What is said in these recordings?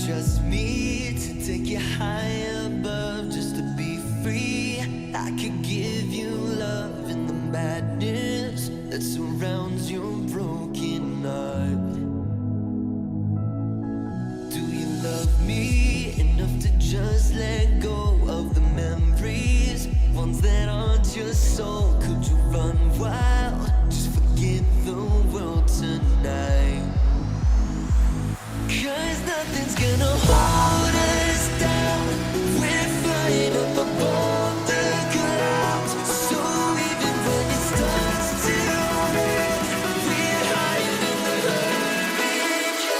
Just me to take you high above, just to be free. I could give you love in the madness that surrounds your broken heart. Do you love me enough to just let go of the memories, ones that aren't your soul? Could you run wild, just forget the world tonight? 'Cause nothing's gonna hold us down. We're flying up above the clouds. So even when it starts to rain, we're higher than the hurricane.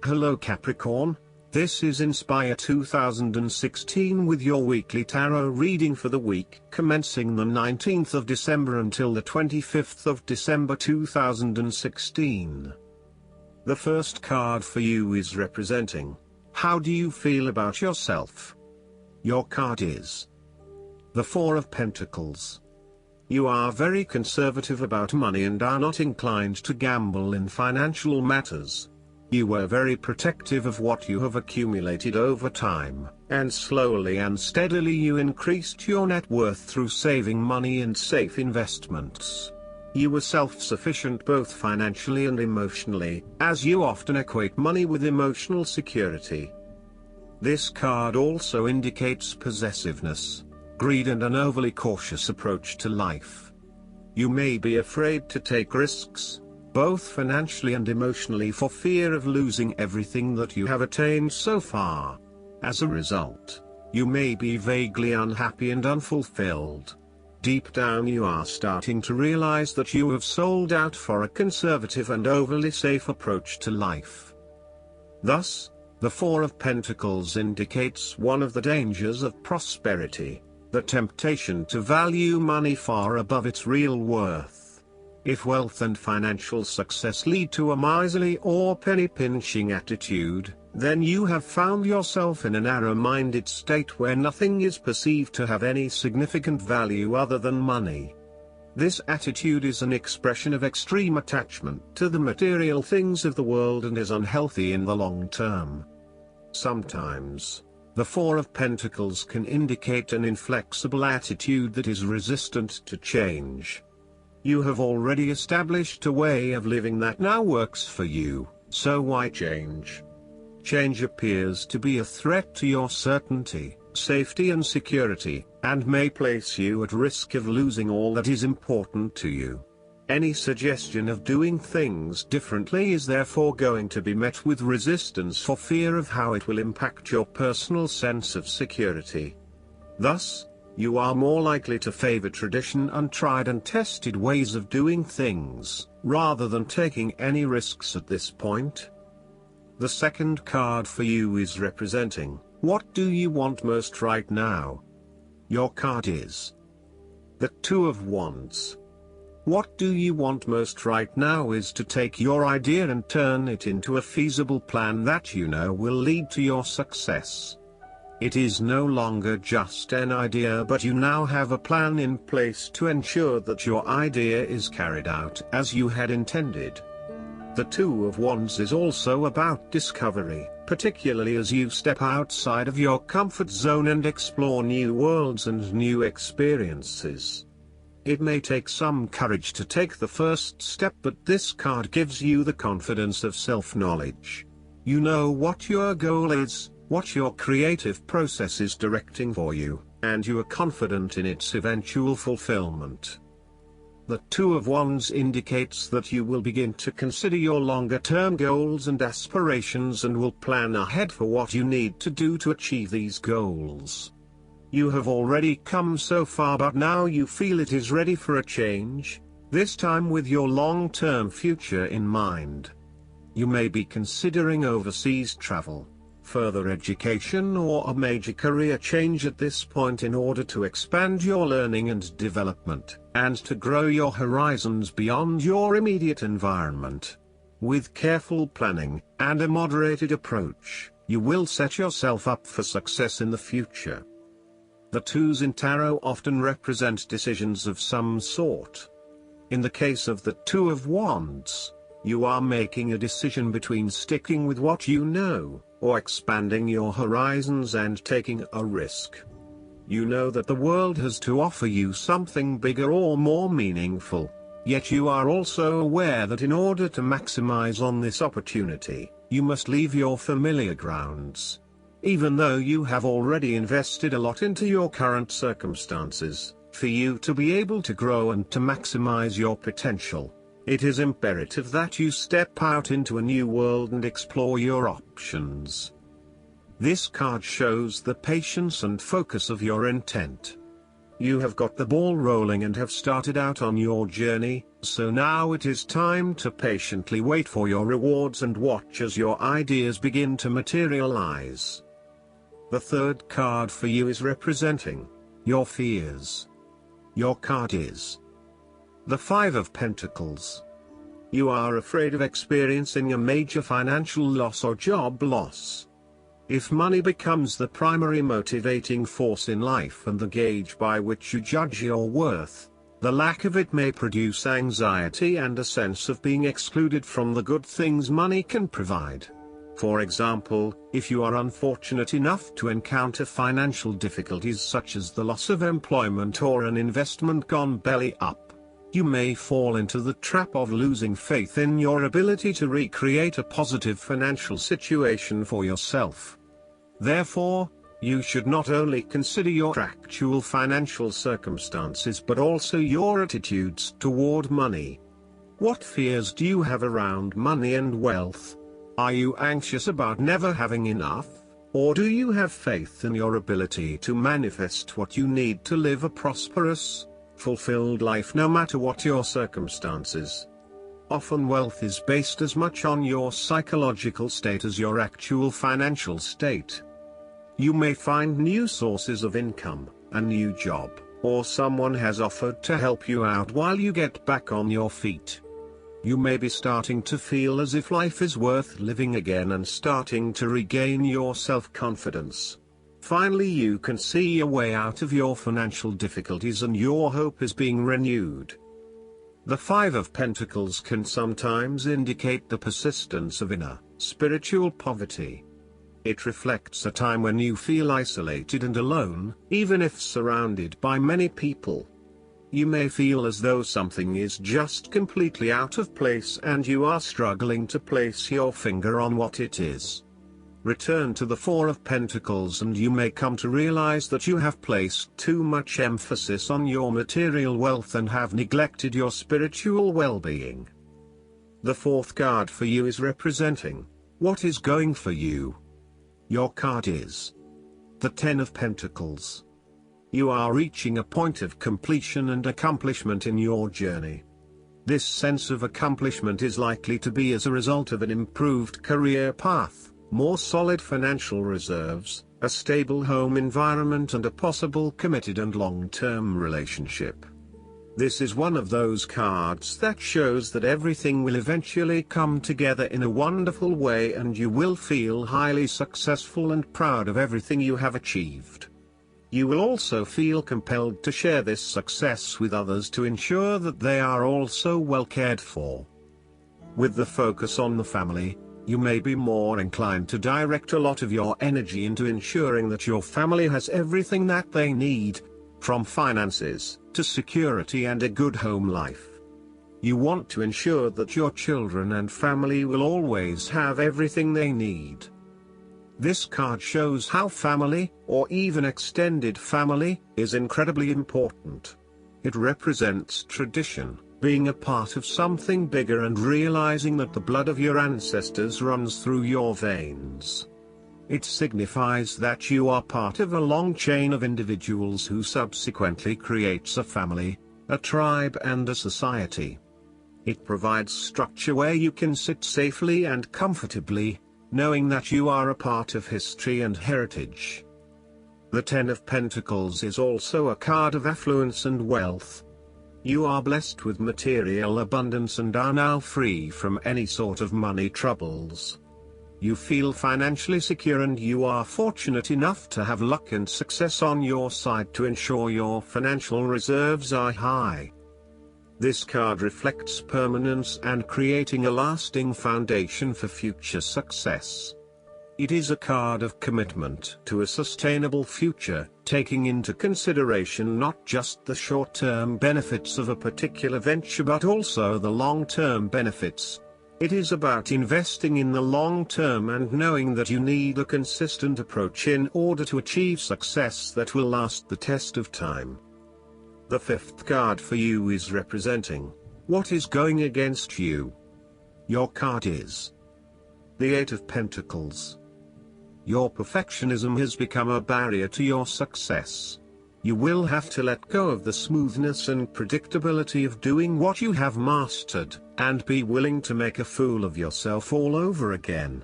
Hello Capricorn. This is Inspire 2016 with your weekly tarot reading for the week commencing the 19th of December until the 25th of December 2016. The first card for you is representing, how do you feel about yourself? Your card is the Four of Pentacles. You are very conservative about money and are not inclined to gamble in financial matters. You were very protective of what you have accumulated over time, and slowly and steadily you increased your net worth through saving money and safe investments. You were self-sufficient both financially and emotionally, as you often equate money with emotional security. This card also indicates possessiveness, greed and an overly cautious approach to life. You may be afraid to take risks, both financially and emotionally, for fear of losing everything that you have attained so far. As a result, you may be vaguely unhappy and unfulfilled. Deep down you are starting to realize that you have sold out for a conservative and overly safe approach to life. Thus, the Four of Pentacles indicates one of the dangers of prosperity, the temptation to value money far above its real worth. If wealth and financial success lead to a miserly or penny-pinching attitude, then you have found yourself in a narrow-minded state where nothing is perceived to have any significant value other than money. This attitude is an expression of extreme attachment to the material things of the world and is unhealthy in the long term. Sometimes, the Four of Pentacles can indicate an inflexible attitude that is resistant to change. You have already established a way of living that now works for you, so why change? Change appears to be a threat to your certainty, safety and security, and may place you at risk of losing all that is important to you. Any suggestion of doing things differently is therefore going to be met with resistance for fear of how it will impact your personal sense of security. Thus, you are more likely to favor tradition and tried and tested ways of doing things, rather than taking any risks at this point. The second card for you is representing, what do you want most right now? Your card is the Two of Wands. What do you want most right now is to take your idea and turn it into a feasible plan that you know will lead to your success. It is no longer just an idea, but you now have a plan in place to ensure that your idea is carried out as you had intended. The Two of Wands is also about discovery, particularly as you step outside of your comfort zone and explore new worlds and new experiences. It may take some courage to take the first step, but this card gives you the confidence of self-knowledge. You know what your goal is, what your creative process is directing for you, and you are confident in its eventual fulfillment. The Two of Wands indicates that you will begin to consider your longer-term goals and aspirations and will plan ahead for what you need to do to achieve these goals. You have already come so far, but now you feel it is ready for a change, this time with your long-term future in mind. You may be considering overseas travel, further education or a major career change at this point in order to expand your learning and development, and to grow your horizons beyond your immediate environment. With careful planning, and a moderated approach, you will set yourself up for success in the future. The twos in tarot often represent decisions of some sort. In the case of the Two of Wands, you are making a decision between sticking with what you know, or expanding your horizons and taking a risk. You know that the world has to offer you something bigger or more meaningful, yet you are also aware that in order to maximize on this opportunity, you must leave your familiar grounds. Even though you have already invested a lot into your current circumstances, for you to be able to grow and to maximize your potential, it is imperative that you step out into a new world and explore your options. This card shows the patience and focus of your intent. You have got the ball rolling and have started out on your journey, so now it is time to patiently wait for your rewards and watch as your ideas begin to materialize. The third card for you is representing your fears. Your card is the Five of Pentacles. You are afraid of experiencing a major financial loss or job loss. If money becomes the primary motivating force in life and the gauge by which you judge your worth, the lack of it may produce anxiety and a sense of being excluded from the good things money can provide. For example, if you are unfortunate enough to encounter financial difficulties such as the loss of employment or an investment gone belly up, you may fall into the trap of losing faith in your ability to recreate a positive financial situation for yourself. Therefore, you should not only consider your actual financial circumstances but also your attitudes toward money. What fears do you have around money and wealth? Are you anxious about never having enough, or do you have faith in your ability to manifest what you need to live a prosperous, fulfilled life no matter what your circumstances? Often wealth is based as much on your psychological state as your actual financial state. You may find new sources of income, a new job, or someone has offered to help you out while you get back on your feet. You may be starting to feel as if life is worth living again and starting to regain your self-confidence. Finally, you can see a way out of your financial difficulties and your hope is being renewed. The Five of Pentacles can sometimes indicate the persistence of inner, spiritual poverty. It reflects a time when you feel isolated and alone, even if surrounded by many people. You may feel as though something is just completely out of place and you are struggling to place your finger on what it is. Return to the Four of Pentacles and you may come to realize that you have placed too much emphasis on your material wealth and have neglected your spiritual well-being. The fourth card for you is representing what is going for you. Your card is the Ten of Pentacles. You are reaching a point of completion and accomplishment in your journey. This sense of accomplishment is likely to be as a result of an improved career path, more solid financial reserves, a stable home environment and a possible committed and long-term relationship. This is one of those cards that shows that everything will eventually come together in a wonderful way and you will feel highly successful and proud of everything you have achieved. You will also feel compelled to share this success with others to ensure that they are also well cared for. With the focus on the family, you may be more inclined to direct a lot of your energy into ensuring that your family has everything that they need, from finances to security and a good home life. You want to ensure that your children and family will always have everything they need. This card shows how family, or even extended family, is incredibly important. It represents tradition, being a part of something bigger and realizing that the blood of your ancestors runs through your veins. It signifies that you are part of a long chain of individuals who subsequently creates a family, a tribe and a society. It provides structure where you can sit safely and comfortably, knowing that you are a part of history and heritage. The Ten of Pentacles is also a card of affluence and wealth. You are blessed with material abundance and are now free from any sort of money troubles. You feel financially secure and you are fortunate enough to have luck and success on your side to ensure your financial reserves are high. This card reflects permanence and creating a lasting foundation for future success. It is a card of commitment to a sustainable future, taking into consideration not just the short-term benefits of a particular venture but also the long-term benefits. It is about investing in the long term and knowing that you need a consistent approach in order to achieve success that will last the test of time. The fifth card for you is representing what is going against you. Your card is the Eight of Pentacles. Your perfectionism has become a barrier to your success. You will have to let go of the smoothness and predictability of doing what you have mastered, and be willing to make a fool of yourself all over again.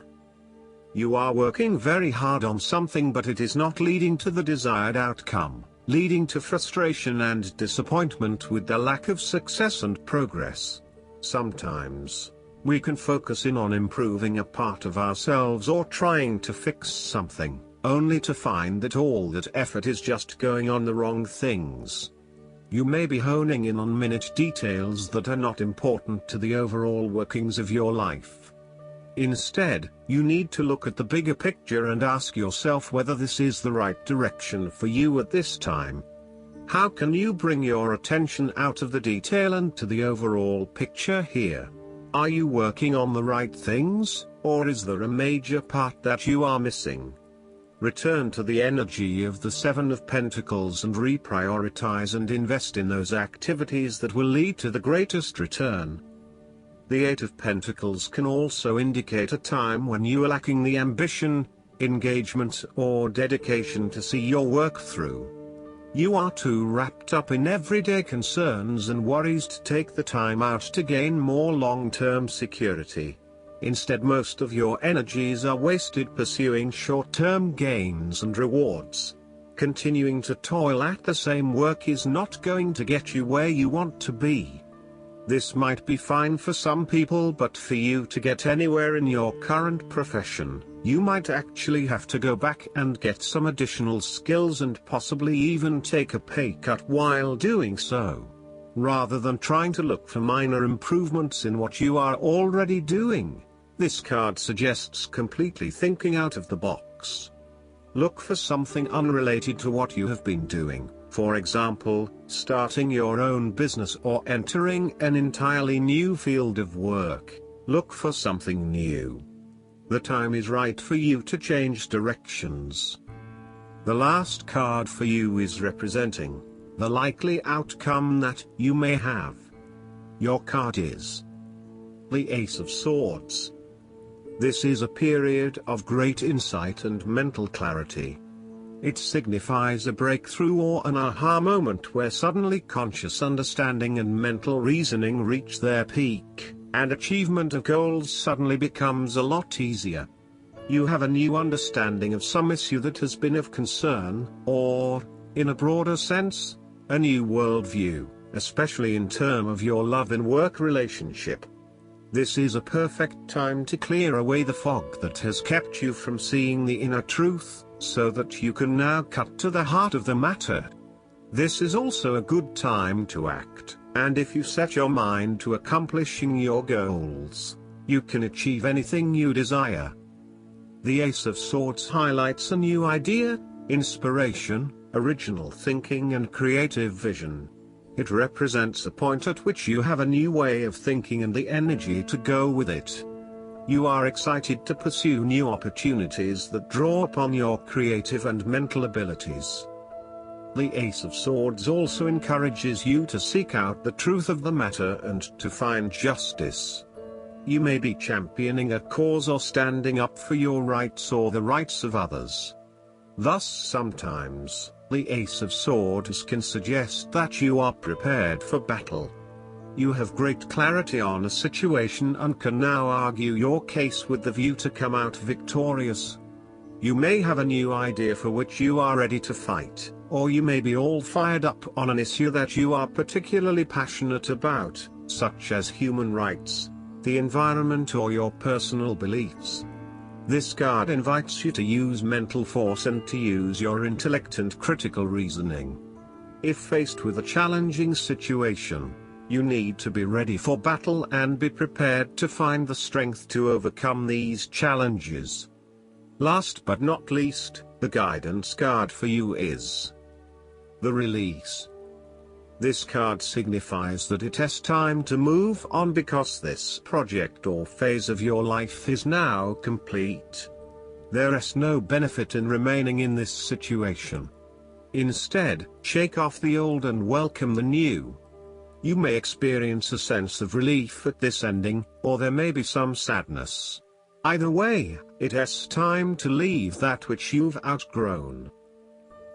You are working very hard on something but it is not leading to the desired outcome, leading to frustration and disappointment with the lack of success and progress. Sometimes, we can focus in on improving a part of ourselves or trying to fix something, only to find that all that effort is just going on the wrong things. You may be honing in on minute details that are not important to the overall workings of your life. Instead, you need to look at the bigger picture and ask yourself whether this is the right direction for you at this time. How can you bring your attention out of the detail and to the overall picture here? Are you working on the right things, or is there a major part that you are missing? Return to the energy of the Seven of Pentacles and reprioritize and invest in those activities that will lead to the greatest return. The Eight of Pentacles can also indicate a time when you are lacking the ambition, engagement or dedication to see your work through. You are too wrapped up in everyday concerns and worries to take the time out to gain more long-term security. Instead, most of your energies are wasted pursuing short-term gains and rewards. Continuing to toil at the same work is not going to get you where you want to be. This might be fine for some people, but for you to get anywhere in your current profession, you might actually have to go back and get some additional skills and possibly even take a pay cut while doing so. Rather than trying to look for minor improvements in what you are already doing, this card suggests completely thinking out of the box. Look for something unrelated to what you have been doing. For example, starting your own business or entering an entirely new field of work. Look for something new. The time is right for you to change directions. The last card for you is representing the likely outcome that you may have. Your card is the Ace of Swords. This is a period of great insight and mental clarity. It signifies a breakthrough or an aha moment where suddenly conscious understanding and mental reasoning reach their peak, and achievement of goals suddenly becomes a lot easier. You have a new understanding of some issue that has been of concern, or, in a broader sense, a new worldview, especially in terms of your love and work relationship. This is a perfect time to clear away the fog that has kept you from seeing the inner truth, so that you can now cut to the heart of the matter. This is also a good time to act, and if you set your mind to accomplishing your goals, you can achieve anything you desire. The Ace of Swords highlights a new idea, inspiration, original thinking and creative vision. It represents a point at which you have a new way of thinking and the energy to go with it. You are excited to pursue new opportunities that draw upon your creative and mental abilities. The Ace of Swords also encourages you to seek out the truth of the matter and to find justice. You may be championing a cause or standing up for your rights or the rights of others. Thus, sometimes, the Ace of Swords can suggest that you are prepared for battle. You have great clarity on a situation and can now argue your case with the view to come out victorious. You may have a new idea for which you are ready to fight, or you may be all fired up on an issue that you are particularly passionate about, such as human rights, the environment or your personal beliefs. This card invites you to use mental force and to use your intellect and critical reasoning. If faced with a challenging situation, you need to be ready for battle and be prepared to find the strength to overcome these challenges. Last but not least, the guidance card for you is the Release. This card signifies that it is time to move on because this project or phase of your life is now complete. There is no benefit in remaining in this situation. Instead, shake off the old and welcome the new. You may experience a sense of relief at this ending, or there may be some sadness. Either way, it is time to leave that which you've outgrown.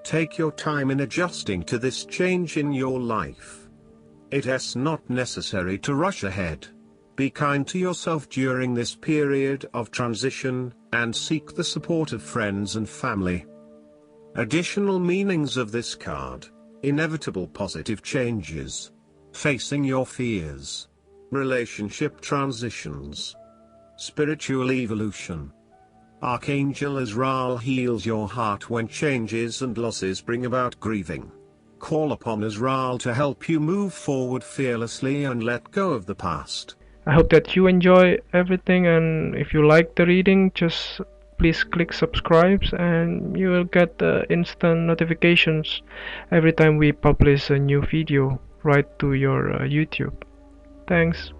Take your time in adjusting to this change in your life. It is not necessary to rush ahead. Be kind to yourself during this period of transition, and seek the support of friends and family. Additional meanings of this card: inevitable positive changes, facing your fears, relationship transitions, spiritual evolution. Archangel Azrael heals your heart when changes and losses bring about grieving. Call upon Azrael to help you move forward fearlessly and let go of the past. I hope that you enjoy everything, and if you like the reading, just please click subscribe and you will get the instant notifications every time we publish a new video right to your YouTube. Thanks.